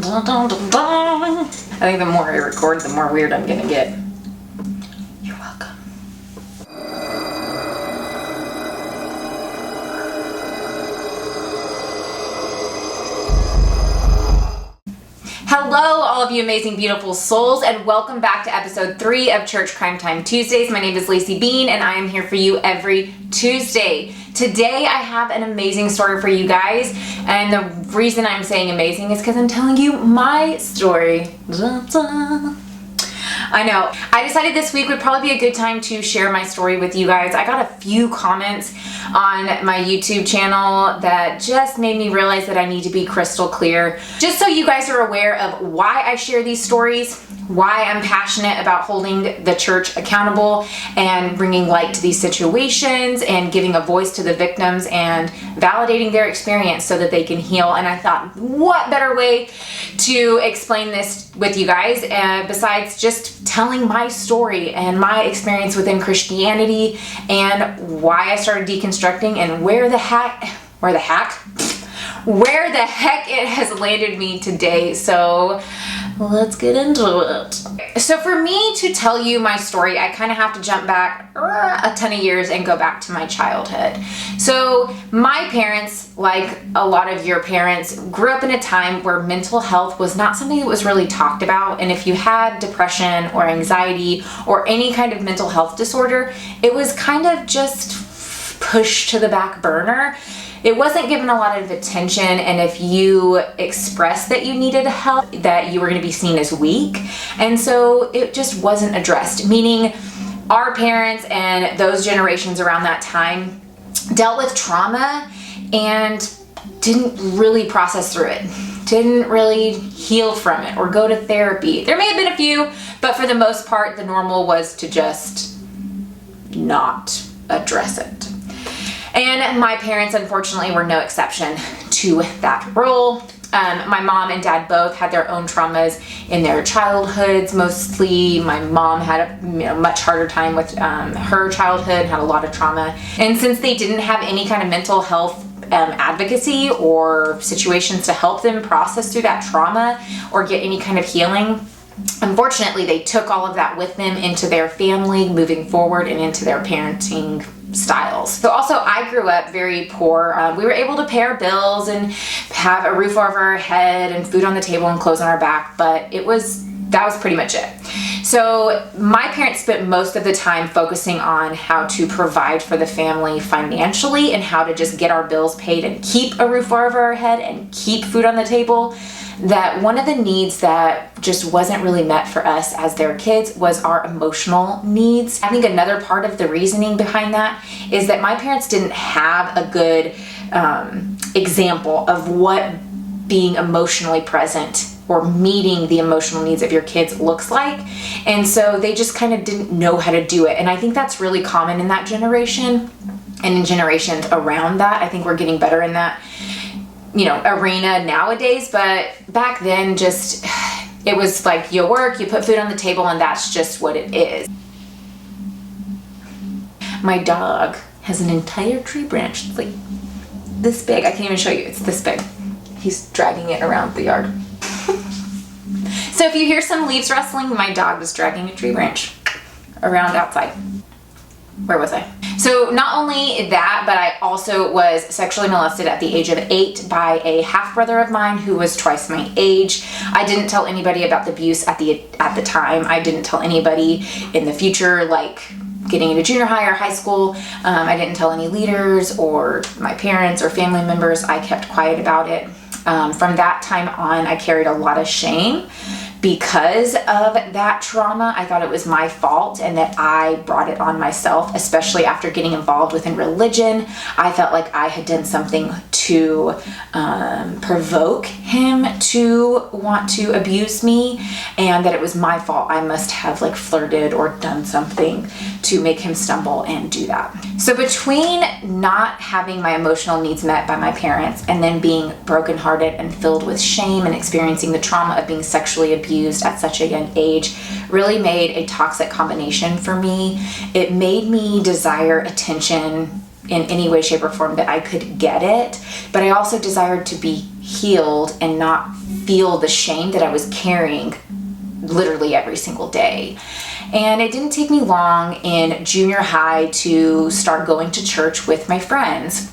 I think the more I record, the more weird I'm gonna get. You're welcome. Hello, all of you amazing, beautiful souls, and welcome back to episode 3 of Church Crime Time Tuesdays. My name is Lacey Bean, and I am here for you every Tuesday. Today, I have an amazing story for you guys, and the reason I'm saying amazing is because I'm telling you my story. I know. I decided this week would probably be a good time to share my story with you guys. I got a few comments on my YouTube channel that just made me realize that I need to be crystal clear. Just so you guys are aware of why I share these stories, why I'm passionate about holding the church accountable and bringing light to these situations and giving a voice to the victims and validating their experience so that they can heal. And I thought, what better way to explain this with you guys besides just telling my story and my experience within Christianity and why I started deconstructing and where the heck it has landed me today. So let's get into it. So for me to tell you my story, I kind of have to jump back a ton of years and go back to my childhood. So my parents, like a lot of your parents, grew up in a time where mental health was not something that was really talked about. And if you had depression or anxiety or any kind of mental health disorder, it was kind of just pushed to the back burner. It wasn't given a lot of attention, and if you expressed that you needed help, that you were going to be seen as weak, and so it just wasn't addressed, meaning our parents and those generations around that time dealt with trauma and didn't really process through it, didn't really heal from it or go to therapy. There may have been a few, but for the most part, the normal was to just not address it. And my parents, unfortunately, were no exception to that rule. My mom and dad both had their own traumas in their childhoods. Mostly, my mom had a much harder time with her childhood, had a lot of trauma. And since they didn't have any kind of mental health advocacy or situations to help them process through that trauma or get any kind of healing, unfortunately, they took all of that with them into their family moving forward and into their parenting styles. So also I grew up very poor. We were able to pay our bills and have a roof over our head and food on the table and clothes on our back, but that was pretty much it. So my parents spent most of the time focusing on how to provide for the family financially and how to just get our bills paid and keep a roof over our head and keep food on the table. That one of the needs that just wasn't really met for us as their kids was our emotional needs. I think another part of the reasoning behind that is that my parents didn't have a good example of what being emotionally present or meeting the emotional needs of your kids looks like. And so they just kind of didn't know how to do it. And I think that's really common in that generation and in generations around that. I think we're getting better in that arena nowadays, but back then it was like you work, you put food on the table, and that's just what it is. My dog has an entire tree branch. It's like this big. I can't even show you. It's this big. He's dragging it around the yard. So if you hear some leaves rustling, my dog was dragging a tree branch around outside. Where was I? So not only that, but I also was sexually molested at the age of 8 by a half-brother of mine who was twice my age. I didn't tell anybody about the abuse at the time. I didn't tell anybody in the future, like getting into junior high or high school. I didn't tell any leaders or my parents or family members. I kept quiet about it. From that time on, I carried a lot of shame because of that trauma. I thought it was my fault and that I brought it on myself, especially after getting involved within religion. I felt like I had done something to provoke him to want to abuse me, and that it was my fault. I must have flirted or done something to make him stumble and do that. So between not having my emotional needs met by my parents and then being brokenhearted and filled with shame and experiencing the trauma of being sexually abused at such a young age really made a toxic combination for me. It made me desire attention in any way, shape, or form that I could get it, but I also desired to be healed and not feel the shame that I was carrying literally every single day. And it didn't take me long in junior high to start going to church with my friends.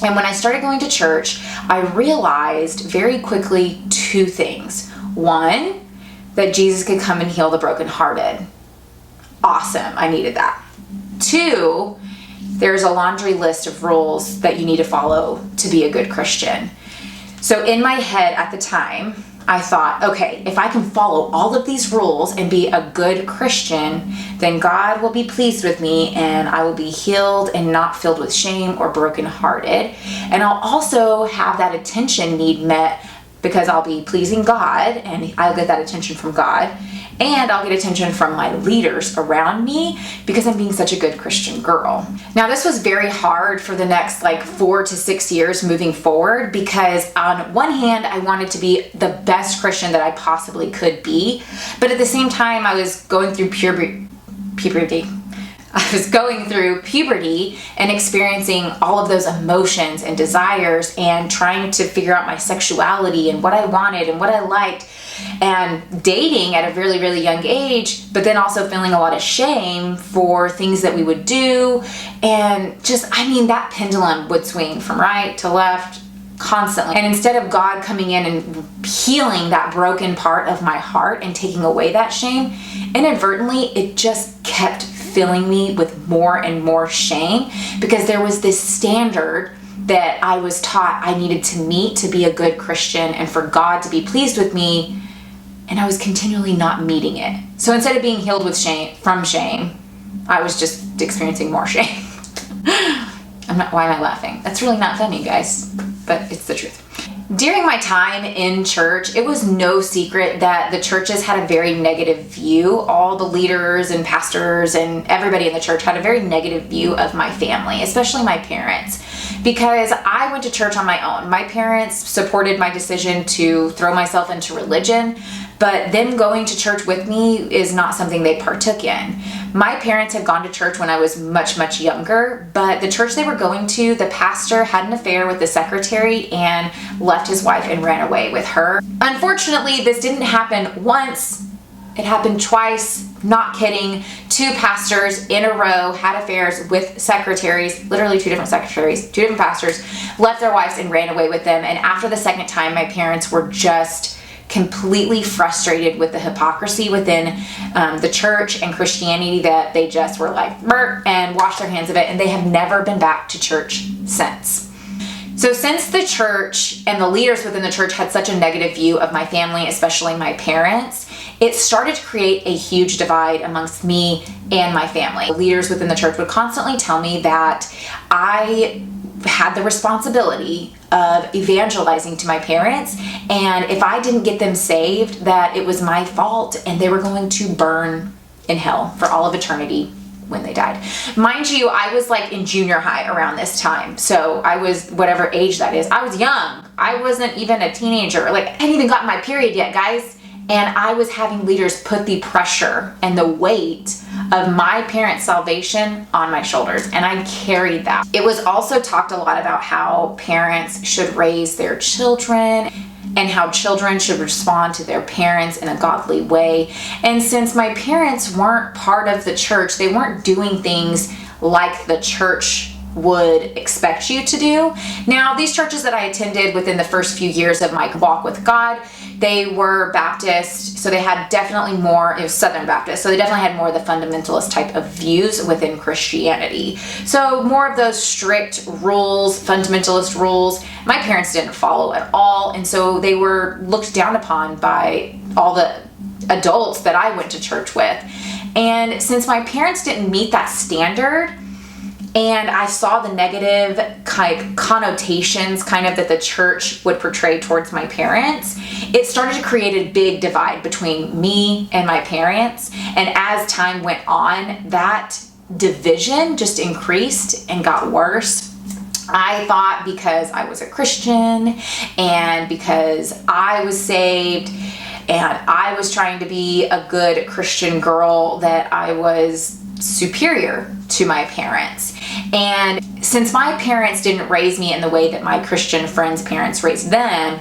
And when I started going to church, I realized very quickly two things. One, that Jesus could come and heal the brokenhearted. Awesome, I needed that. Two, there's a laundry list of rules that you need to follow to be a good Christian. So in my head at the time, I thought, okay, if I can follow all of these rules and be a good Christian, then God will be pleased with me and I will be healed and not filled with shame or brokenhearted. And I'll also have that attention need met because I'll be pleasing God and I'll get that attention from God. And I'll get attention from my leaders around me because I'm being such a good Christian girl. Now, this was very hard for the next 4 to 6 years moving forward because on one hand, I wanted to be the best Christian that I possibly could be. But at the same time, I was going through puberty. I was going through puberty and experiencing all of those emotions and desires and trying to figure out my sexuality and what I wanted and what I liked, and dating at a really, really young age, but then also feeling a lot of shame for things that we would do. And that pendulum would swing from right to left constantly. And instead of God coming in and healing that broken part of my heart and taking away that shame, inadvertently, it just kept filling me with more and more shame because there was this standard that I was taught I needed to meet to be a good Christian and for God to be pleased with me, and I was continually not meeting it. So instead of being healed with from shame, I was just experiencing more shame. Why am I laughing? That's really not funny, guys, but it's the truth. During my time in church, it was no secret that the churches had a very negative view. All the leaders and pastors and everybody in the church had a very negative view of my family, especially my parents, because I went to church on my own. My parents supported my decision to throw myself into religion, but them going to church with me is not something they partook in. My parents had gone to church when I was much, much younger, but the church they were going to, the pastor had an affair with the secretary and left his wife and ran away with her. Unfortunately, this didn't happen once. It happened twice, not kidding. 2 pastors in a row had affairs with secretaries, literally 2 different secretaries, 2 different pastors, left their wives and ran away with them. And after the second time, my parents were just completely frustrated with the hypocrisy within the church and Christianity that they just were like, "Burp," and washed their hands of it, and they have never been back to church since. So since the church and the leaders within the church had such a negative view of my family, especially my parents, it started to create a huge divide amongst me and my family. The leaders within the church would constantly tell me that I had the responsibility of evangelizing to my parents, and if I didn't get them saved, that it was my fault and they were going to burn in hell for all of eternity when they died. Mind you, I was in junior high around this time, so I was whatever age that is. I was young. I wasn't even a teenager. I hadn't even gotten my period yet, guys. And I was having leaders put the pressure and the weight of my parents' salvation on my shoulders, and I carried that. It was also talked a lot about how parents should raise their children and how children should respond to their parents in a godly way. And since my parents weren't part of the church, they weren't doing things like the church would expect you to do. Now, these churches that I attended within the first few years of my walk with God, they were Baptist, so they had definitely more, it was Southern Baptist, so they definitely had more of the fundamentalist type of views within Christianity. So more of those strict rules, fundamentalist rules, my parents didn't follow at all, and so they were looked down upon by all the adults that I went to church with. And since my parents didn't meet that standard, and I saw the negative connotations that the church would portray towards my parents, it started to create a big divide between me and my parents. And as time went on, that division just increased and got worse. I thought because I was a Christian and because I was saved and I was trying to be a good Christian girl that I was superior to my parents. And since my parents didn't raise me in the way that my Christian friends' parents raised them,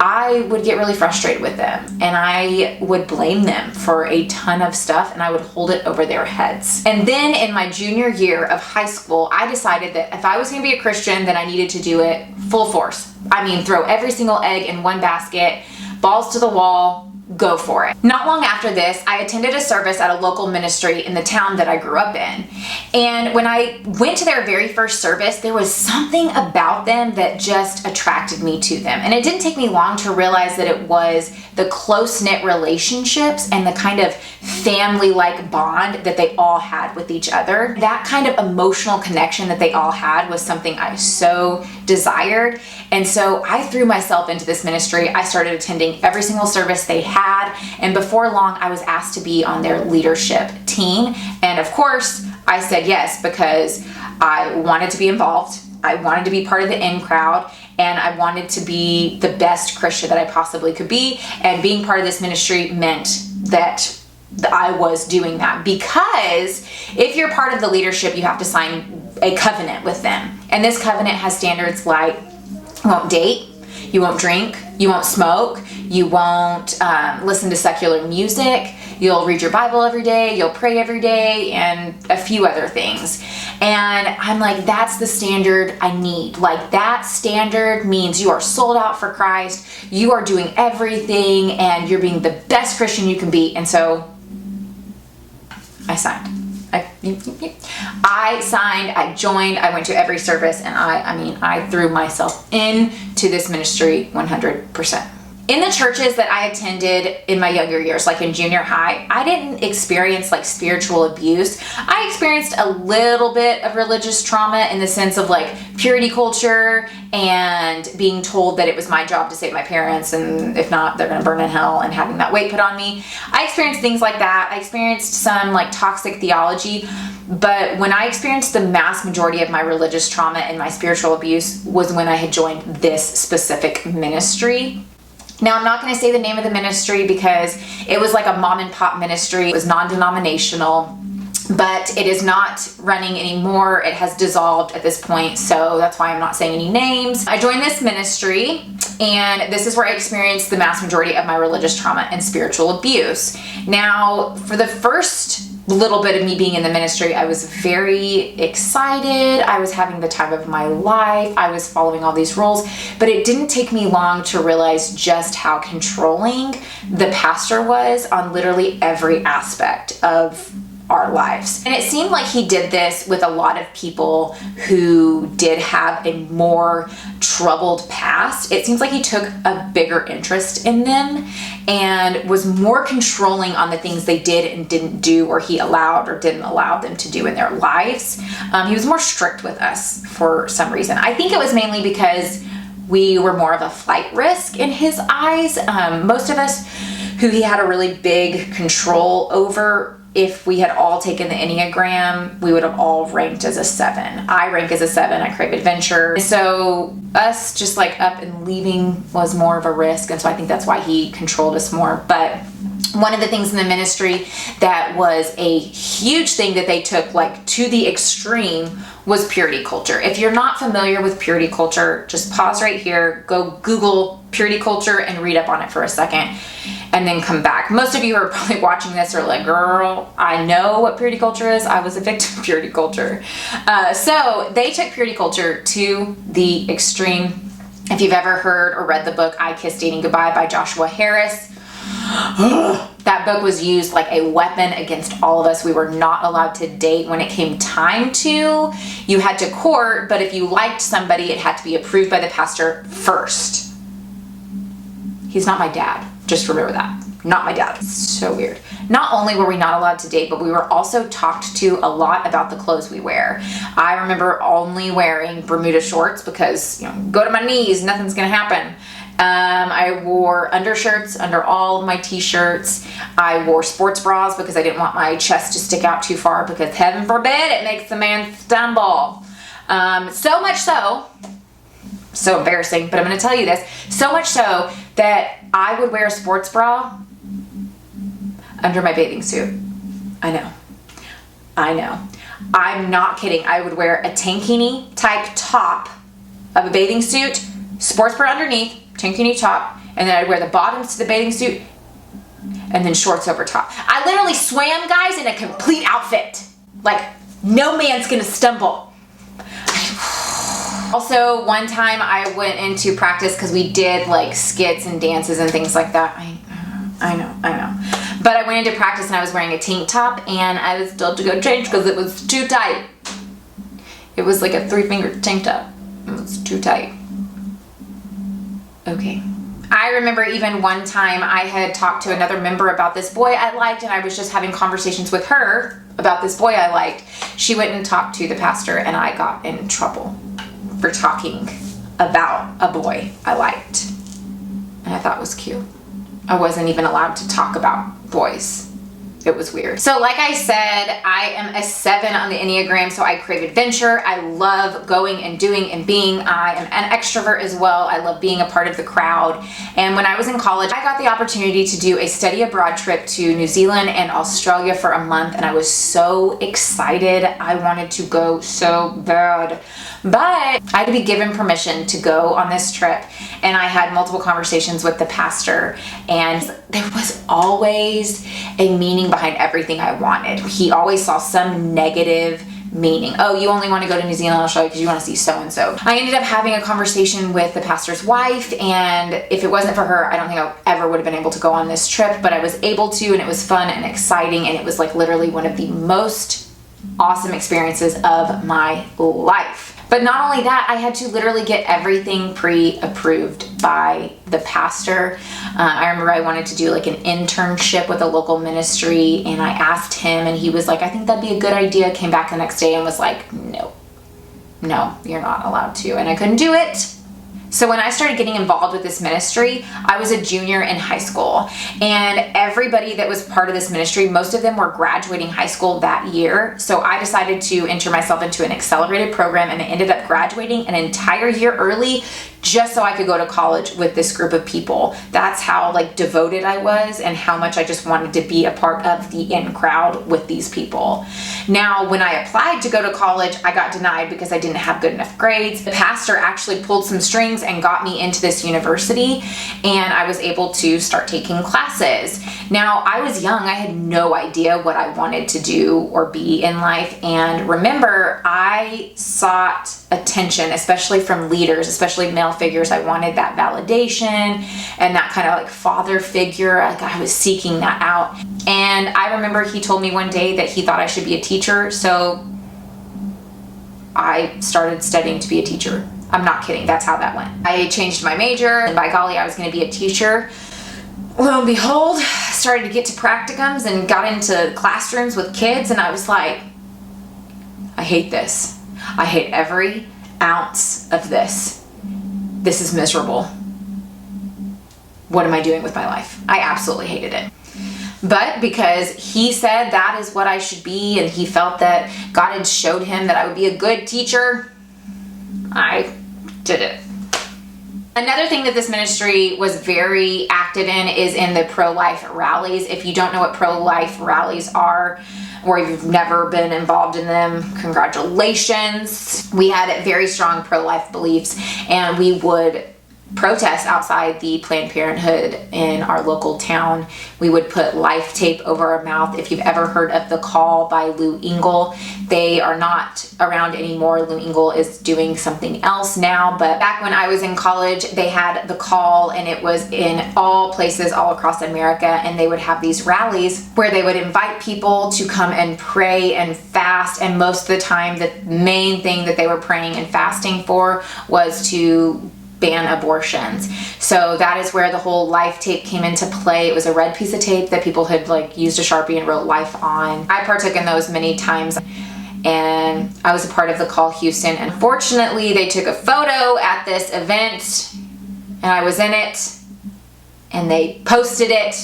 I would get really frustrated with them, and I would blame them for a ton of stuff, and I would hold it over their heads. And then in my junior year of high school, I decided that if I was going to be a Christian, then I needed to do it full force. I mean, throw every single egg in one basket, balls to the wall, go for it. Not long after this, I attended a service at a local ministry in the town that I grew up in. And when I went to their very first service, there was something about them that just attracted me to them. And it didn't take me long to realize that it was the close-knit relationships and the kind of family-like bond that they all had with each other. That kind of emotional connection that they all had was something I so desired. And so I threw myself into this ministry. I started attending every single service they had. And before long, I was asked to be on their leadership team. And of course, I said yes because I wanted to be involved. I wanted to be part of the in crowd, and I wanted to be the best Christian that I possibly could be. And being part of this ministry meant that I was doing that, because if you're part of the leadership, you have to sign a covenant with them. And this covenant has standards like you won't date, you won't drink, you won't smoke, you won't listen to secular music, you'll read your Bible every day, you'll pray every day, and a few other things. And I'm like, that's the standard I need. Like, that standard means you are sold out for Christ, you are doing everything, and you're being the best Christian you can be. And so I signed. I signed, I joined, I went to every service, and I threw myself into this ministry 100%. In the churches that I attended in my younger years, like in junior high, I didn't experience like spiritual abuse. I experienced a little bit of religious trauma in the sense of like purity culture and being told that it was my job to save my parents, and if not, they're gonna burn in hell, and having that weight put on me. I experienced things like that. I experienced some like toxic theology, but when I experienced the mass majority of my religious trauma and my spiritual abuse was when I had joined this specific ministry. Now, I'm not going to say the name of the ministry because it was like a mom and pop ministry. It was non-denominational, but it is not running anymore. It has dissolved at this point, so that's why I'm not saying any names. I joined this ministry, and this is where I experienced the mass majority of my religious trauma and spiritual abuse. Now, for the first little bit of me being in the ministry, I was very excited. I was having the time of my life. I was following all these rules, but it didn't take me long to realize just how controlling the pastor was on literally every aspect of our lives. And it seemed like he did this with a lot of people who did have a more troubled past. It seems like he took a bigger interest in them and was more controlling on the things they did and didn't do, or he allowed or didn't allow them to do in their lives. He was more strict with us for some reason. I think it was mainly because we were more of a flight risk in his eyes. Most of us who he had a really big control over, if we had all taken the Enneagram, we would have all ranked as a 7. I rank as a 7. I crave adventure. So us just like up and leaving was more of a risk. And so I think that's why he controlled us more. But one of the things in the ministry that was a huge thing that they took like to the extreme was purity culture. If you're not familiar with purity culture, just pause right here, go Google purity culture and read up on it for a second, and then come back. Most of you who are probably watching this are like, girl, I know what purity culture is. I was a victim of purity culture. So they took purity culture to the extreme. If you've ever heard or read the book I Kissed Dating Goodbye by Joshua Harris, that book was used like a weapon against all of us. We were not allowed to date when it came time to. You had to court, but if you liked somebody, it had to be approved by the pastor first. He's not my dad. Just remember that. Not my dad. So weird. Not only were we not allowed to date, but we were also talked to a lot about the clothes we wear. I remember only wearing Bermuda shorts because, go to my knees, nothing's gonna happen. I wore undershirts under all of my t-shirts. I wore sports bras because I didn't want my chest to stick out too far, because heaven forbid it makes a man stumble. So much so embarrassing, but I'm going to tell you this, so much so that I would wear a sports bra under my bathing suit. I know. I'm not kidding. I would wear a tankini type top of a bathing suit, sports bra underneath, tankini top, and then I'd wear the bottoms to the bathing suit, and then shorts over top. I literally swam, guys, in a complete outfit. Like, no man's gonna stumble. Also, one time I went into practice because we did like skits and dances and things like that. I know. But I went into practice and I was wearing a tank top and I was told to go change because it was too tight. It was like a 3-finger tank top. It was too tight. Okay. I remember even one time I had talked to another member about this boy I liked, and I was just having conversations with her about this boy I liked. She went and talked to the pastor, and I got in trouble for talking about a boy I liked. And I thought it was cute. I wasn't even allowed to talk about boys. It was weird. So like I said, I am a 7 on the Enneagram, so I crave adventure. I love going and doing and being. I am an extrovert as well. I love being a part of the crowd. And when I was in college, I got the opportunity to do a study abroad trip to New Zealand and Australia for a month, and I was so excited. I wanted to go so bad. But I had to be given permission to go on this trip, and I had multiple conversations with the pastor, and there was always a meaning behind everything I wanted. He always saw some negative meaning. Oh, you only want to go to New Zealand and Australia because you want to see so-and-so. I ended up having a conversation with the pastor's wife, and if it wasn't for her, I don't think I ever would have been able to go on this trip, but I was able to, and it was fun and exciting, and it was like literally one of the most awesome experiences of my life. But not only that, I had to literally get everything pre-approved by the pastor. I remember I wanted to do like an internship with a local ministry, and I asked him, and he was like, I think that'd be a good idea. Came back the next day and was like, no, you're not allowed to. And I couldn't do it. So when I started getting involved with this ministry, I was a junior in high school, and everybody that was part of this ministry, most of them were graduating high school that year. So I decided to enter myself into an accelerated program, and I ended up graduating an entire year early just so I could go to college with this group of people. That's how like devoted I was, and how much I just wanted to be a part of the in crowd with these people. Now, when I applied to go to college, I got denied because I didn't have good enough grades. The pastor actually pulled some strings and got me into this university, and I was able to start taking classes. Now, I was young. I had no idea what I wanted to do or be in life. And remember, I sought attention, especially from leaders, especially male figures. I wanted that validation and that kind of like father figure. Like I was seeking that out. And I remember he told me one day that he thought I should be a teacher. So I started studying to be a teacher. I'm not kidding. That's how that went. I changed my major, and by golly, I was going to be a teacher. Lo and behold, I started to get to practicums and got into classrooms with kids, and I was like, I hate this. I hate every ounce of this. This is miserable. What am I doing with my life? I absolutely hated it. But because he said that is what I should be, and he felt that God had showed him that I would be a good teacher, I did it. Another thing that this ministry was very active in is in the pro-life rallies. If you don't know what pro-life rallies are, or if you've never been involved in them, congratulations. We had very strong pro-life beliefs, and we would protest outside the Planned Parenthood in our local town. We would put life tape over our mouth. If you've ever heard of The Call by Lou Engle, they are not around anymore. Lou Engle is doing something else now, but back when I was in college, they had The Call, and it was in all places all across America, and they would have these rallies where they would invite people to come and pray and fast, and most of the time the main thing that they were praying and fasting for was to ban abortions. So that is where the whole life tape came into play. It was a red piece of tape that people had like used a Sharpie and wrote life on. I partook in those many times, and I was a part of the Call Houston. And fortunately, they took a photo at this event, and I was in it, and they posted it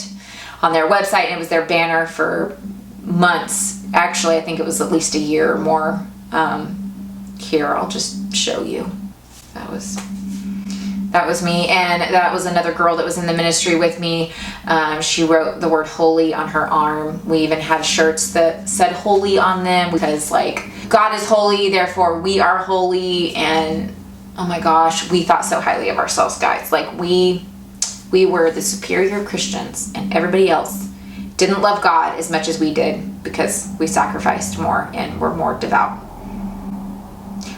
on their website, and it was their banner for months. Actually, I think it was at least a year or more. Here, I'll just show you. That was me, and that was another girl that was in the ministry with me. She wrote the word holy on her arm. We even had shirts that said holy on them because like God is holy, therefore we are holy. And oh my gosh, we thought so highly of ourselves, guys. Like we we were the superior Christians and everybody else didn't love God as much as we did because we sacrificed more and were more devout.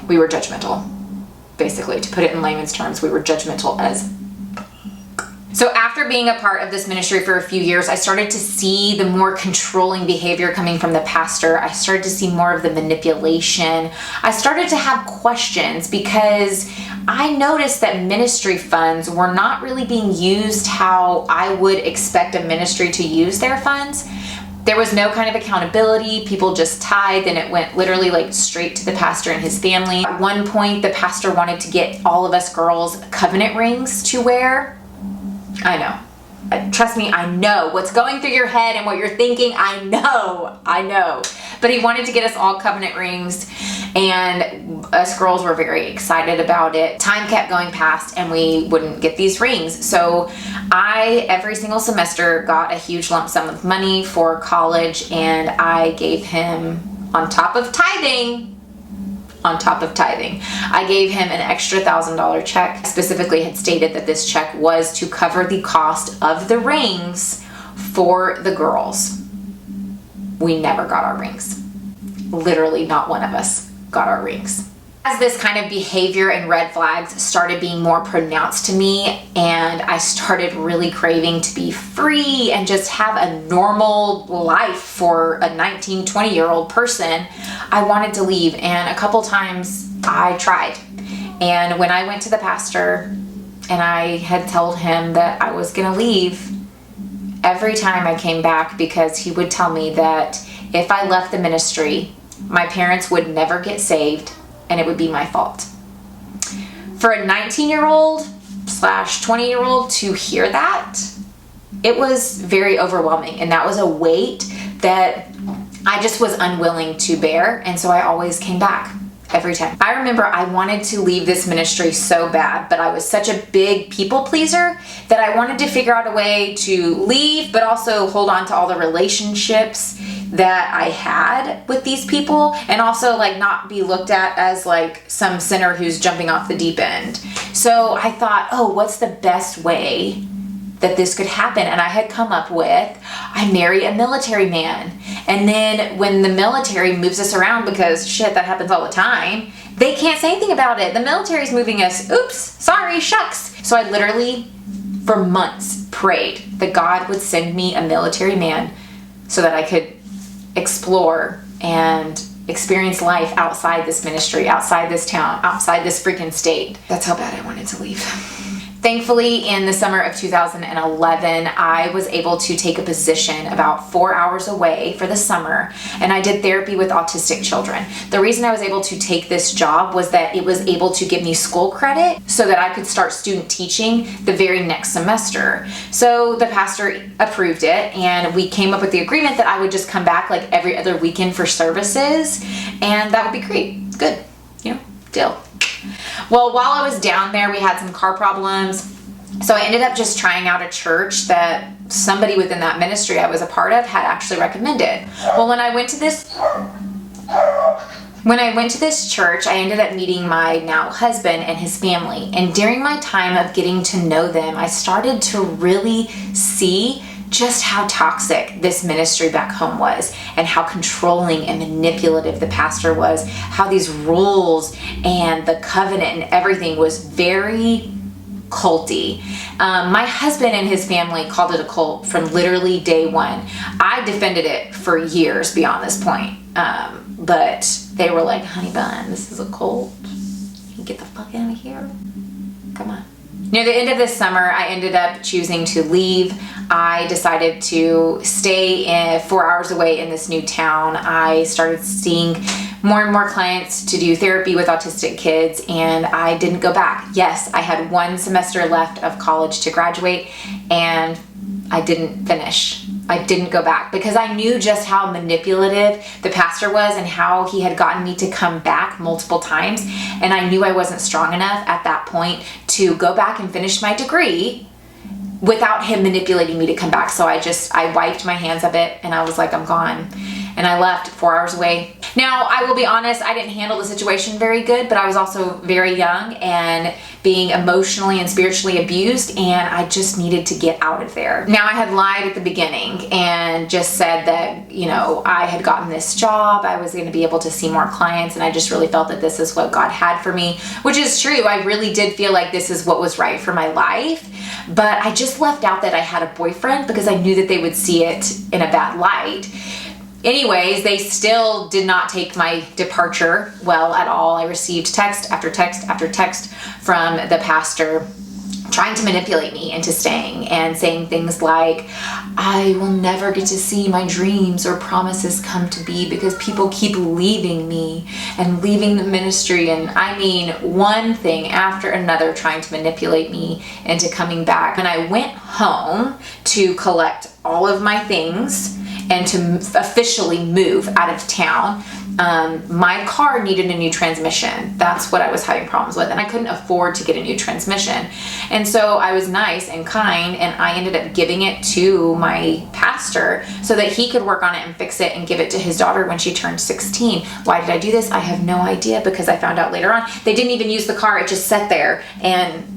We were judgmental. Basically, to put it in layman's terms, we were judgmental as. So after being a part of this ministry for a few years, I started to see the more controlling behavior coming from the pastor. I started to see more of the manipulation. I started to have questions because I noticed that ministry funds were not really being used how I would expect a ministry to use their funds. There was no kind of accountability. People just tithed and it went literally like straight to the pastor and his family. At one point, the pastor wanted to get all of us girls covenant rings to wear. I know. Trust me, I know what's going through your head and what you're thinking. I know. But he wanted to get us all covenant rings, and us girls were very excited about it. Time kept going past and we wouldn't get these rings. So I, every single semester, got a huge lump sum of money for college, and I gave him, on top of tithing, I gave him an extra $1,000 check. Specifically had stated that this check was to cover the cost of the rings for the girls. We never got our rings. Literally not one of us got our rings. As this kind of behavior and red flags started being more pronounced to me, and I started really craving to be free and just have a normal life for a 19, 20-year-old person, I wanted to leave. And a couple times I tried. And when I went to the pastor and I had told him that I was gonna leave, every time I came back, because he would tell me that if I left the ministry, my parents would never get saved, and it would be my fault. For a 19-year-old / 20-year-old to hear that, it was very overwhelming, and that was a weight that I just was unwilling to bear, and so I always came back every time. I remember I wanted to leave this ministry so bad, but I was such a big people pleaser that I wanted to figure out a way to leave, but also hold on to all the relationships that I had with these people, and also like not be looked at as like some sinner who's jumping off the deep end. So I thought, oh, what's the best way that this could happen? And I had come up with, I marry a military man. And then when the military moves us around, because shit, that happens all the time, they can't say anything about it. The military's moving us. Oops, sorry, shucks. So I literally, for months, prayed that God would send me a military man so that I could explore and experience life outside this ministry, outside this town, outside this freaking state. That's how bad I wanted to leave. Thankfully, in the summer of 2011, I was able to take a position about 4 hours away for the summer, and I did therapy with autistic children. The reason I was able to take this job was that it was able to give me school credit so that I could start student teaching the very next semester. So the pastor approved it, and we came up with the agreement that I would just come back like every other weekend for services, and that would be great. Good, deal. Well, while I was down there, we had some car problems. So I ended up just trying out a church that somebody within that ministry I was a part of had actually recommended. Well, when I went to this church, I ended up meeting my now husband and his family. And during my time of getting to know them, I started to really see just how toxic this ministry back home was, and how controlling and manipulative the pastor was, how these rules and the covenant and everything was very culty. My husband and his family called it a cult from literally day one. I defended it for years beyond this point, but they were like, honey bun, this is a cult. You can get the fuck out of here. Come on. Near the end of this summer, I ended up choosing to leave. I decided to stay 4 hours away in this new town. I started seeing more and more clients to do therapy with autistic kids, and I didn't go back. Yes, I had 1 semester left of college to graduate, and I didn't finish. I didn't go back because I knew just how manipulative the pastor was and how he had gotten me to come back multiple times. And I knew I wasn't strong enough at that point to go back and finish my degree without him manipulating me to come back. So I wiped my hands of it, and I was like, I'm gone. and I left 4 hours away. Now, I will be honest, I didn't handle the situation very good, but I was also very young and being emotionally and spiritually abused, and I just needed to get out of there. Now, I had lied at the beginning and just said that, you know, I had gotten this job, I was going to be able to see more clients, and I just really felt that this is what God had for me, which is true. I really did feel like this is what was right for my life, but I just left out that I had a boyfriend because I knew that they would see it in a bad light. Anyways, they still did not take my departure well at all. I received text after text after text from the pastor trying to manipulate me into staying and saying things like, I will never get to see my dreams or promises come to be because people keep leaving me and leaving the ministry. And I mean, one thing after another trying to manipulate me into coming back. And I went home to collect all of my things and to officially move out of town. My car needed a new transmission. That's what I was having problems with, and I couldn't afford to get a new transmission. And so I was nice and kind, and I ended up giving it to my pastor so that he could work on it and fix it and give it to his daughter when she turned 16. Why did I do this? I have no idea, because I found out later on they didn't even use the car. It just sat there, and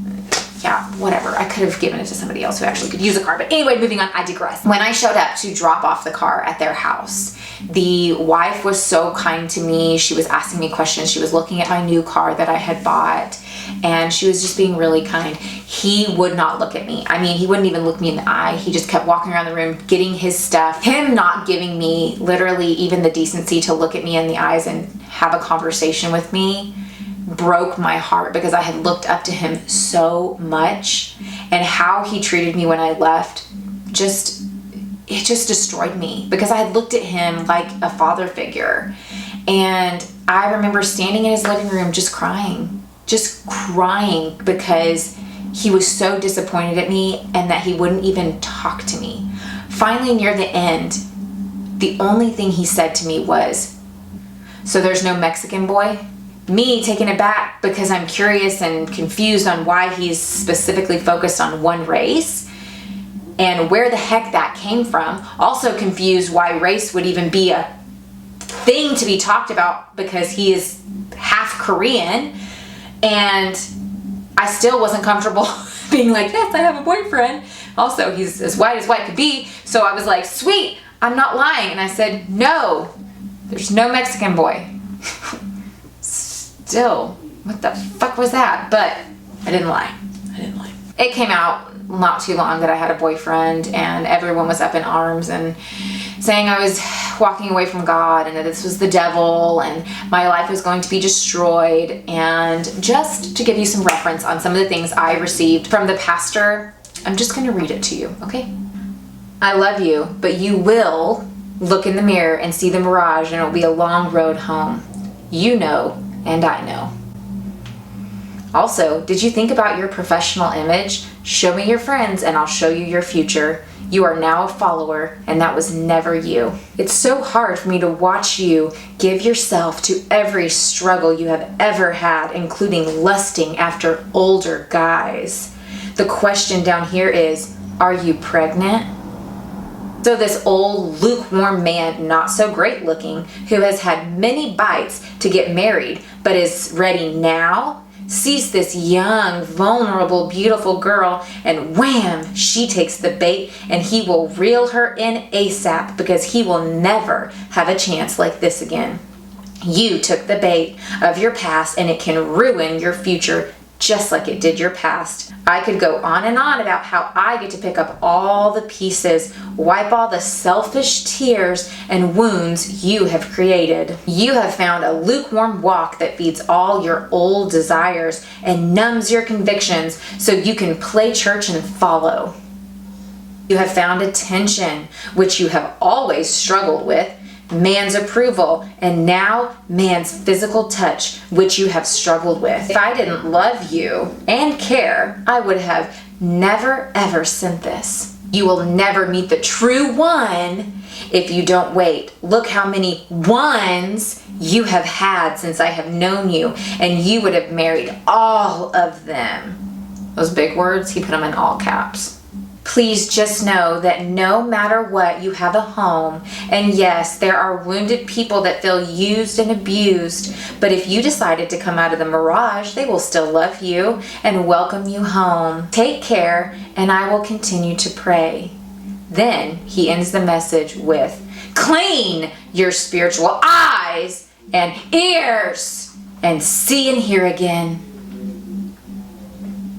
yeah, whatever. I could have given it to somebody else who actually could use a car. But anyway, moving on, I digress. When I showed up to drop off the car at their house, the wife was so kind to me. She was asking me questions. She was looking at my new car that I had bought, and she was just being really kind. He would not look at me. I mean, he wouldn't even look me in the eye. He just kept walking around the room getting his stuff. Him not giving me literally even the decency to look at me in the eyes and have a conversation with me broke my heart, because I had looked up to him so much, and how he treated me when I left it just destroyed me, because I had looked at him like a father figure. And I remember standing in his living room just crying because he was so disappointed at me and that he wouldn't even talk to me. Finally, near the end, the only thing he said to me was, "So there's no Mexican boy?" Me taken aback, because I'm curious and confused on why he's specifically focused on one race and where the heck that came from. Also confused why race would even be a thing to be talked about, because he is half Korean. And I still wasn't comfortable being like, yes, I have a boyfriend. Also, he's as white could be. So I was like, sweet, I'm not lying. And I said, no, there's no Mexican boy. Still, what the fuck was that? But I didn't lie. It came out not too long that I had a boyfriend, and everyone was up in arms and saying I was walking away from God and that this was the devil and my life was going to be destroyed. And just to give you some reference on some of the things I received from the pastor, I'm just going to read it to you, okay? I love you, but you will look in the mirror and see the mirage, and it will be a long road home. You know, and I know. Also, did you think about your professional image? Show me your friends and I'll show you your future. You are now a follower, and that was never you. It's so hard for me to watch you give yourself to every struggle you have ever had, including lusting after older guys. The question down here is, are you pregnant? So this old, lukewarm man, not so great looking, who has had many bites to get married, but is ready now, sees this young, vulnerable, beautiful girl, and wham, she takes the bait, and he will reel her in ASAP, because he will never have a chance like this again. You took the bait of your past, and it can ruin your future just like it did your past. I could go on and on about how I get to pick up all the pieces, wipe all the selfish tears and wounds you have created. You have found a lukewarm walk that feeds all your old desires and numbs your convictions so you can play church and follow. You have found attention, which you have always struggled with, man's approval, and now man's physical touch, which you have struggled with. If I didn't love you and care, I would have never ever sent this. You will never meet the true one if you don't wait. Look how many ones you have had since I have known you, and you would have married all of them. Those big words, he put them in all caps. Please just know that no matter what, you have a home. And yes, there are wounded people that feel used and abused. But if you decided to come out of the mirage, they will still love you and welcome you home. Take care, and I will continue to pray. Then he ends the message with, clean your spiritual eyes and ears and see and hear again.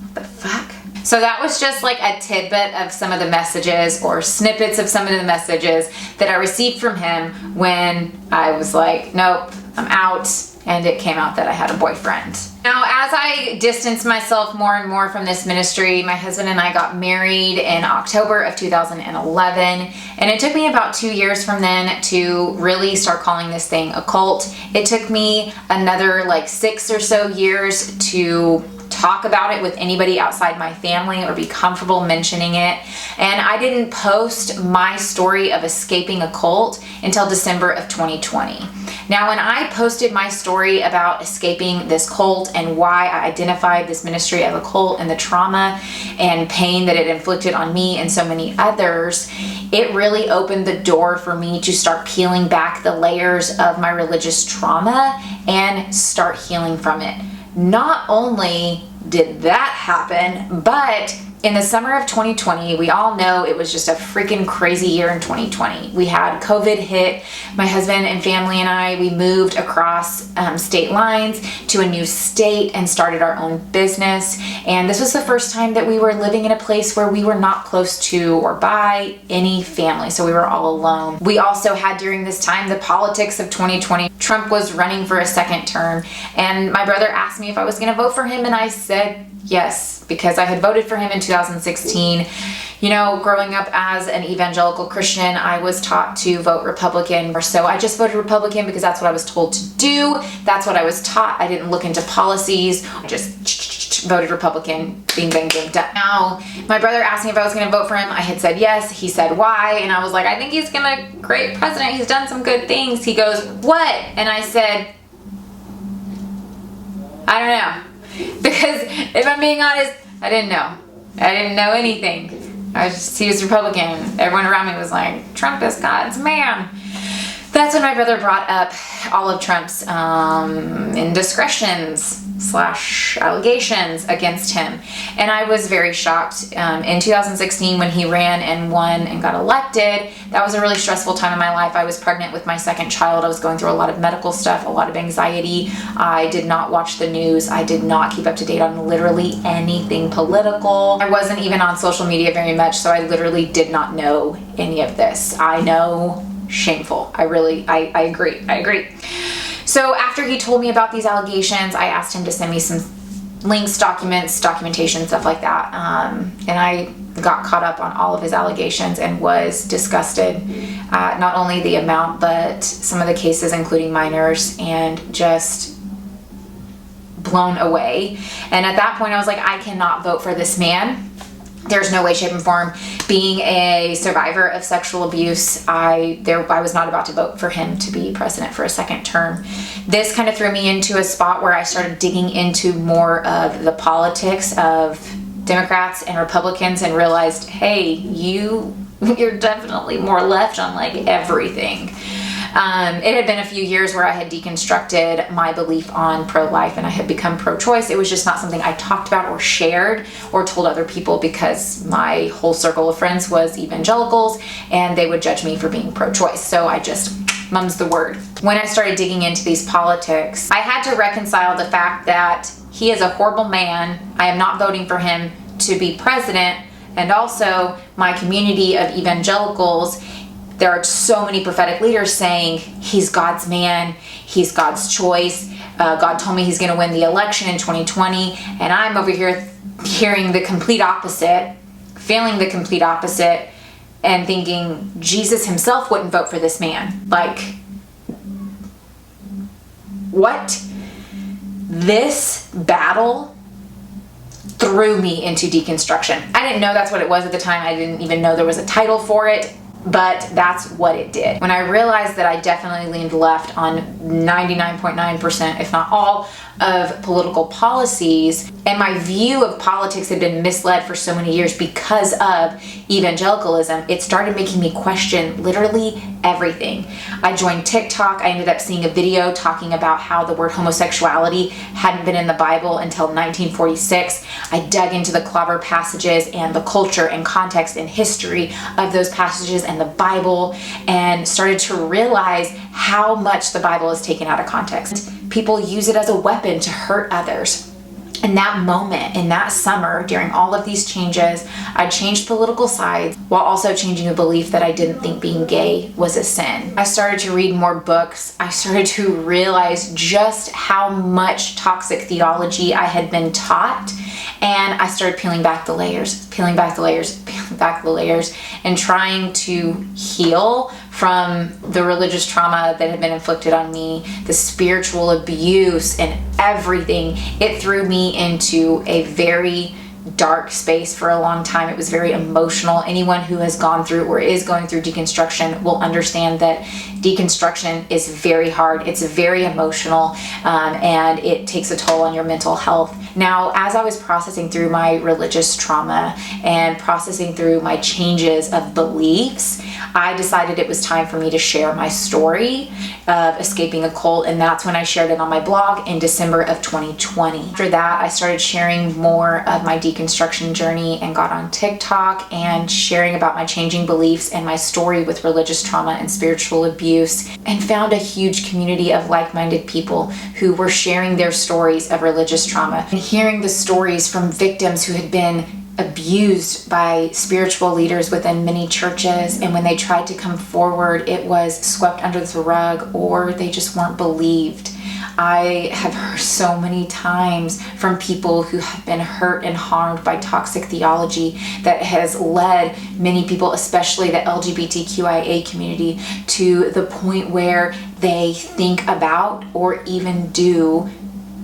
What the fuck? So that was just like a tidbit of some of the messages, or snippets of some of the messages that I received from him when I was like, nope, I'm out. And it came out that I had a boyfriend. Now, as I distanced myself more and more from this ministry, my husband and I got married in October of 2011. And it took me about 2 years from then to really start calling this thing a cult. It took me another like 6 or so years to talk about it with anybody outside my family or be comfortable mentioning it. And I didn't post my story of escaping a cult until December of 2020. Now, when I posted my story about escaping this cult and why I identified this ministry as a cult and the trauma and pain that it inflicted on me and so many others, it really opened the door for me to start peeling back the layers of my religious trauma and start healing from it. Not only did that happen, but in the summer of 2020, we all know it was just a freaking crazy year in 2020. We had COVID hit. My husband and family and I, we moved across state lines to a new state and started our own business. And this was the first time that we were living in a place where we were not close to or by any family. So we were all alone. We also had during this time the politics of 2020. Trump was running for a second term. And my brother asked me if I was going to vote for him. And I said yes, because I had voted for him in 2016. You know, growing up as an evangelical Christian, I was taught to vote Republican, or so I just voted Republican because that's what I was told to do. That's what I was taught. I didn't look into policies. I just voted Republican, bing, bang, bang, done. Now, my brother asked me if I was going to vote for him. I had said yes. He said why, and I was like, I think he's a great president. He's done some good things. He goes, what? And I said, I don't know. Because if I'm being honest, I didn't know. I didn't know anything. He was Republican. Everyone around me was like, Trump is God's man. That's when my brother brought up all of Trump's indiscretions / allegations against him. And I was very shocked. In 2016, when he ran and won and got elected, that was a really stressful time in my life. I was pregnant with my second child. I was going through a lot of medical stuff, a lot of anxiety. I did not watch the news. I did not keep up to date on literally anything political. I wasn't even on social media very much, so I literally did not know any of this. I know, shameful. I agree. So after he told me about these allegations, I asked him to send me some links, documents, documentation, stuff like that. And I got caught up on all of his allegations and was disgusted at not only the amount, but some of the cases, including minors, and just blown away. And at that point, I was like, I cannot vote for this man. There's no way, shape, and form. Being a survivor of sexual abuse, I was not about to vote for him to be president for a second term. This kind of threw me into a spot where I started digging into more of the politics of Democrats and Republicans and realized, hey, you're definitely more left on like everything. It had been a few years where I had deconstructed my belief on pro-life and I had become pro-choice. It was just not something I talked about or shared or told other people because my whole circle of friends was evangelicals and they would judge me for being pro-choice. So I just mum's the word. When I started digging into these politics, I had to reconcile the fact that he is a horrible man. I am not voting for him to be president. And also my community of evangelicals, there are so many prophetic leaders saying he's God's man, he's God's choice. God told me he's going to win the election in 2020, and I'm over here hearing the complete opposite, feeling the complete opposite, and thinking Jesus himself wouldn't vote for this man. Like, what? This battle threw me into deconstruction. I didn't know that's what it was at the time. I didn't even know there was a title for it. but that's what it did. When I realized that I definitely leaned left on 99.9%, if not all, of political policies, and my view of politics had been misled for so many years because of evangelicalism, it started making me question literally everything. I joined TikTok. I ended up seeing a video talking about how the word homosexuality hadn't been in the Bible until 1946. I dug into the clobber passages and the culture and context and history of those passages and the Bible, and started to realize how much the Bible is taken out of context. People use it as a weapon to hurt others. In that moment, in that summer, during all of these changes, I changed political sides while also changing the belief that I didn't think being gay was a sin. I started to read more books. I started to realize just how much toxic theology I had been taught. And I started peeling back the layers, and trying to heal from the religious trauma that had been inflicted on me, the spiritual abuse and everything. It threw me into a very dark space for a long time. It was very emotional. Anyone who has gone through or is going through deconstruction will understand that deconstruction is very hard. It's very emotional, and it takes a toll on your mental health. Now, as I was processing through my religious trauma and processing through my changes of beliefs, I decided it was time for me to share my story of escaping a cult, and that's when I shared it on my blog in December of 2020. After that, I started sharing more of my deconstruction journey and got on TikTok and sharing about my changing beliefs and my story with religious trauma and spiritual abuse, and found a huge community of like-minded people who were sharing their stories of religious trauma, and hearing the stories from victims who had been abused by spiritual leaders within many churches, and when they tried to come forward, it was swept under the rug or they just weren't believed. I have heard so many times from people who have been hurt and harmed by toxic theology that has led many people, especially the LGBTQIA community, to the point where they think about or even do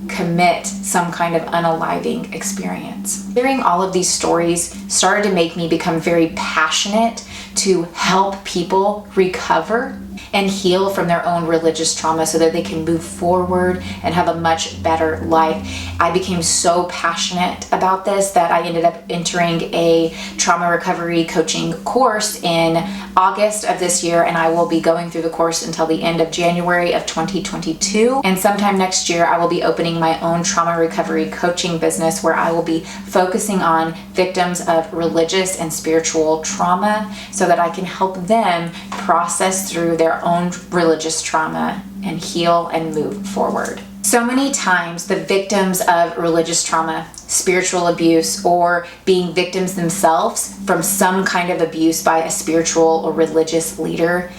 commit some kind of unaliving experience. Hearing all of these stories started to make me become very passionate to help people recover and heal from their own religious trauma so that they can move forward and have a much better life. I became so passionate about this that I ended up entering a trauma recovery coaching course in August of this year, and I will be going through the course until the end of January of 2022. And sometime next year, I will be opening my own trauma recovery coaching business where I will be focusing on victims of religious and spiritual trauma so that I can help them process through their own religious trauma and heal and move forward. So many times the victims of religious trauma, spiritual abuse, or being victims themselves from some kind of abuse by a spiritual or religious leader,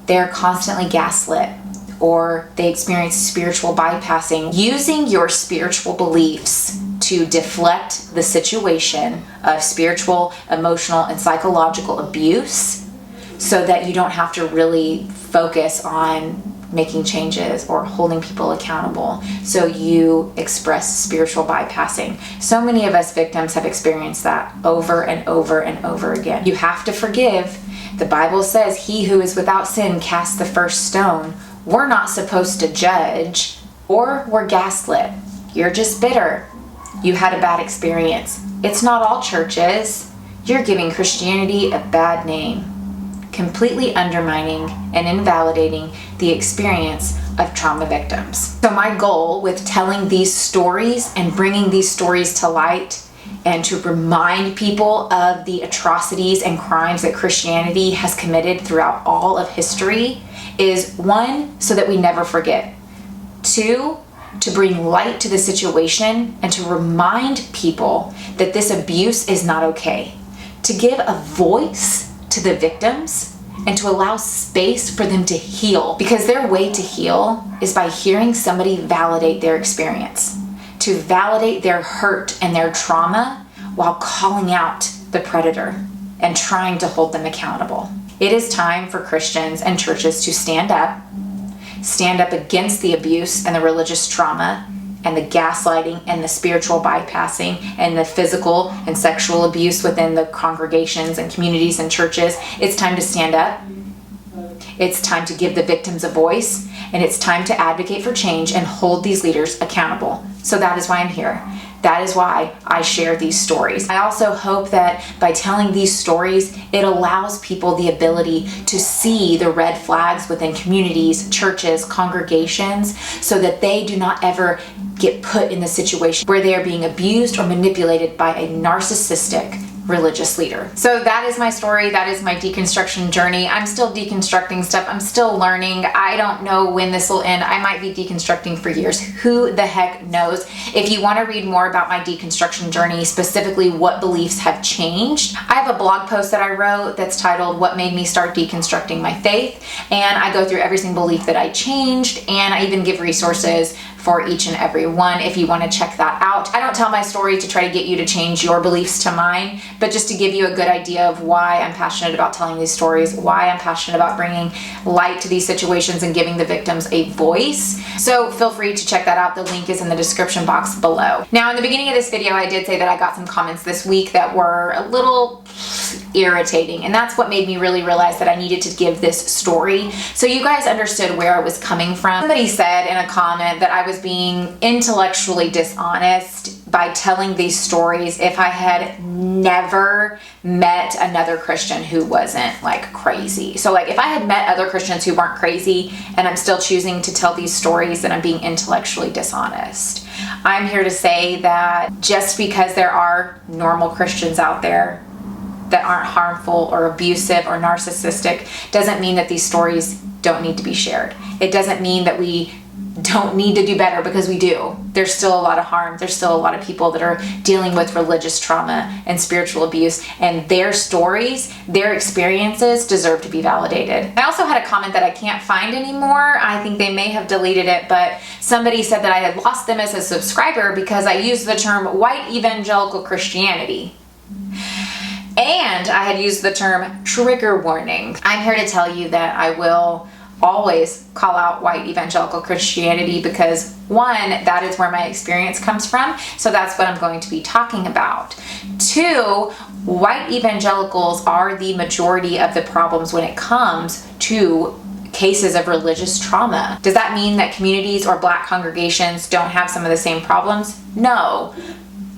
they're constantly gaslit or they experience spiritual bypassing, using your spiritual beliefs to deflect the situation of spiritual, emotional, and psychological abuse so that you don't have to really focus on making changes or holding people accountable. So you express spiritual bypassing. So many of us victims have experienced that over and over and over again. You have to forgive. The Bible says, "He who is without sin cast the first stone." We're not supposed to judge, or we're gaslit. You're just bitter. You had a bad experience. It's not all churches. You're giving Christianity a bad name, completely undermining and invalidating the experience of trauma victims. So my goal with telling these stories and bringing these stories to light and to remind people of the atrocities and crimes that Christianity has committed throughout all of history is, one, so that we never forget. Two, to bring light to the situation and to remind people that this abuse is not okay. To give a voice to the victims and to allow space for them to heal, because their way to heal is by hearing somebody validate their experience, to validate their hurt and their trauma while calling out the predator and trying to hold them accountable. It is time for Christians and churches to stand up against the abuse and the religious trauma, and the gaslighting and the spiritual bypassing and the physical and sexual abuse within the congregations and communities and churches. It's time to stand up. It's time to give the victims a voice, and it's time to advocate for change and hold these leaders accountable. So that is why I'm here. That is why I share these stories. I also hope that by telling these stories, it allows people the ability to see the red flags within communities, churches, congregations, so that they do not ever get put in the situation where they are being abused or manipulated by a narcissistic religious leader. So that is my story. That is my deconstruction journey. I'm still deconstructing stuff. I'm still learning. I don't know when this will end. I might be deconstructing for years. Who the heck knows? If you want to read more about my deconstruction journey, specifically what beliefs have changed, I have a blog post that I wrote that's titled What Made Me Start Deconstructing My Faith, and I go through every single belief that I changed, and I even give resources for each and every one if you want to check that out. I don't tell my story to try to get you to change your beliefs to mine, but just to give you a good idea of why I'm passionate about telling these stories, why I'm passionate about bringing light to these situations and giving the victims a voice. So feel free to check that out. The link is in the description box below. Now, in the beginning of this video, I did say that I got some comments this week that were a little irritating, and that's what made me really realize that I needed to give this story so you guys understood where I was coming from. Somebody said in a comment that I was being intellectually dishonest by telling these stories if I had never met another Christian who wasn't like crazy. So like if I had met other Christians who weren't crazy and I'm still choosing to tell these stories, then I'm being intellectually dishonest. I'm here to say that just because there are normal Christians out there that aren't harmful or abusive or narcissistic doesn't mean that these stories don't need to be shared. It doesn't mean that we don't need to do better, because we do. There's still a lot of harm. There's still a lot of people that are dealing with religious trauma and spiritual abuse, and their stories, their experiences deserve to be validated. I also had a comment that I can't find anymore. I think they may have deleted it, but somebody said that I had lost them as a subscriber because I used the term white evangelical Christianity. And I had used the term trigger warning. I'm here to tell you that I will always call out white evangelical Christianity because, one, that is where my experience comes from, so that's what I'm going to be talking about. Two, white evangelicals are the majority of the problems when it comes to cases of religious trauma. Does that mean that communities or Black congregations don't have some of the same problems? No.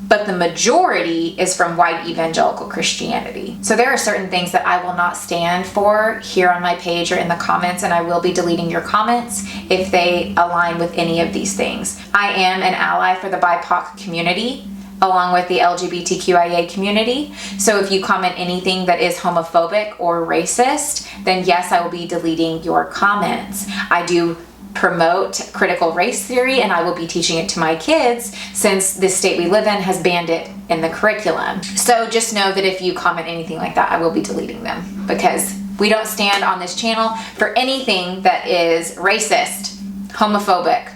But the majority is from white evangelical Christianity. So there are certain things that I will not stand for here on my page or in the comments, and I will be deleting your comments if they align with any of these things. I am an ally for the BIPOC community, along with the LGBTQIA community. So if you comment anything that is homophobic or racist, then yes, I will be deleting your comments. I do promote critical race theory, and I will be teaching it to my kids since the state we live in has banned it in the curriculum. So just know that if you comment anything like that, I will be deleting them, because we don't stand on this channel for anything that is racist, homophobic,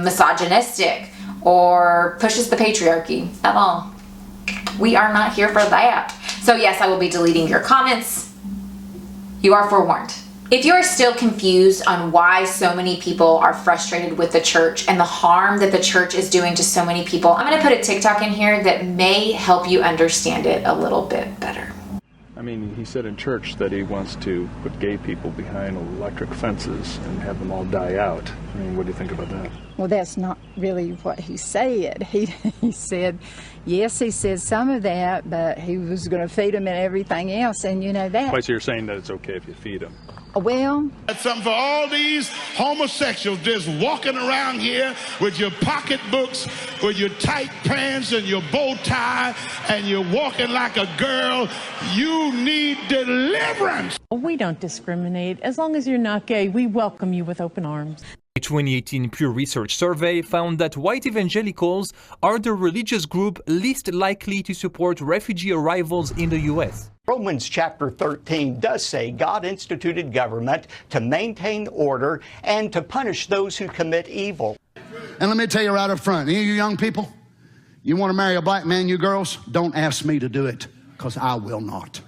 misogynistic, or pushes the patriarchy at all. We are not here for that. So yes, I will be deleting your comments. You are forewarned. If you're still confused on why so many people are frustrated with the church and the harm that the church is doing to so many people, I'm going to put a TikTok in here that may help you understand it a little bit better. I mean, he said in church that he wants to put gay people behind electric fences and have them all die out. I mean, what do you think about that? Well, that's not really what he said. He said, yes, he said some of that, but he was going to feed them and everything else, and you know that. Why, so you're saying that it's okay if you feed them? Well, that's something for all these homosexuals just walking around here with your pocketbooks, with your tight pants and your bow tie, and you're walking like a girl. You need deliverance. We don't discriminate. As long as you're not gay, we welcome you with open arms. A 2018 Pew Research survey found that white evangelicals are the religious group least likely to support refugee arrivals in the U.S. Romans chapter 13 does say God instituted government to maintain order and to punish those who commit evil. And let me tell you right up front, any of you young people, you want to marry a black man, you girls, don't ask me to do it, because I will not.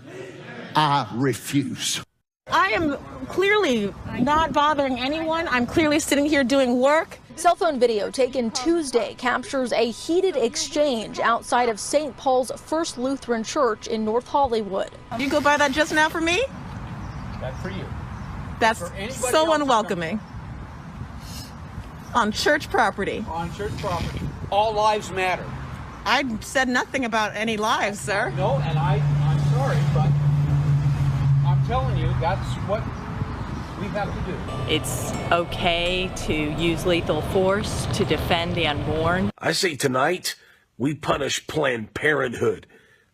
I refuse. I am clearly not bothering anyone. I'm clearly sitting here doing work Cell phone video taken Tuesday captures a heated exchange outside of St. Paul's First Lutheran Church in North Hollywood. You go buy that just now for me? That's for you. That's so unwelcoming. On church property. On church property. All lives matter. I said nothing about any lives, sir. No, and I'm sorry, but I'm telling you, that's what we have to do. It's okay to use lethal force to defend the unborn. I say tonight, we punish Planned Parenthood.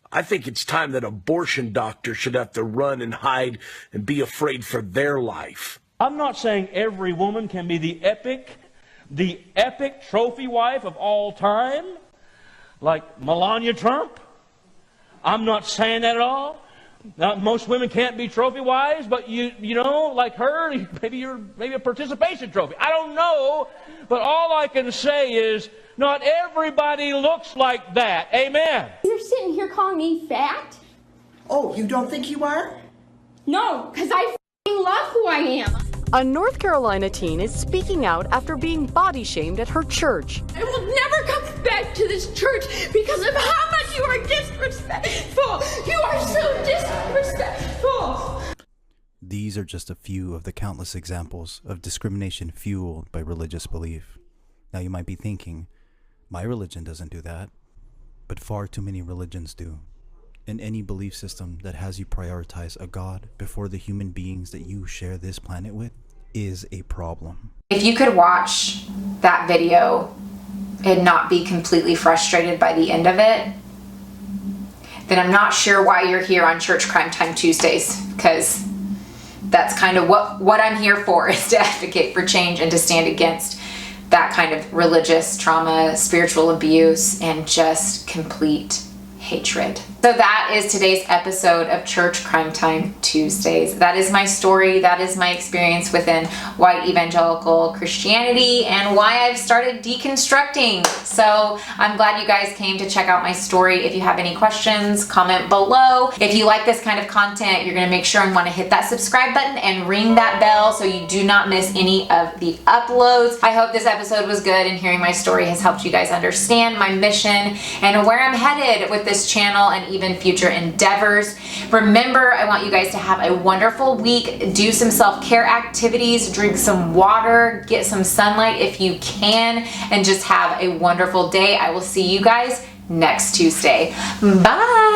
I think it's time that abortion doctors should have to run and hide and be afraid for their life. I'm not saying every woman can be the epic trophy wife of all time, like Melania Trump. I'm not saying that at all. Now, most women can't be trophy wives, but you know, like her, maybe a participation trophy. I don't know, but all I can say is not everybody looks like that. Amen. You're sitting here calling me fat? Oh, you don't think you are? No, because I love who I am. A North Carolina teen is speaking out after being body shamed at her church. I will never come back to this church because of how much you are disrespectful. You are so disrespectful. These are just a few of the countless examples of discrimination fueled by religious belief. Now you might be thinking, my religion doesn't do that, but far too many religions do. In any belief system that has you prioritize a God before the human beings that you share this planet with is a problem. If you could watch that video and not be completely frustrated by the end of it, then I'm not sure why you're here on Church Crime Time Tuesdays, because that's kind of what I'm here for, is to advocate for change and to stand against that kind of religious trauma, spiritual abuse, and just complete hatred. So that is today's episode of Church Crime Time Tuesdays. That is my story. That is my experience within white evangelical Christianity and why I've started deconstructing. So I'm glad you guys came to check out my story. If you have any questions, comment below. If you like this kind of content, you're going to make sure and want to hit that subscribe button and ring that bell so you do not miss any of the uploads. I hope this episode was good and hearing my story has helped you guys understand my mission and where I'm headed with this channel and even future endeavors. Remember, I want you guys to have a wonderful week. Do some self-care activities, drink some water, get some sunlight if you can, and just have a wonderful day. I will see you guys next Tuesday. Bye.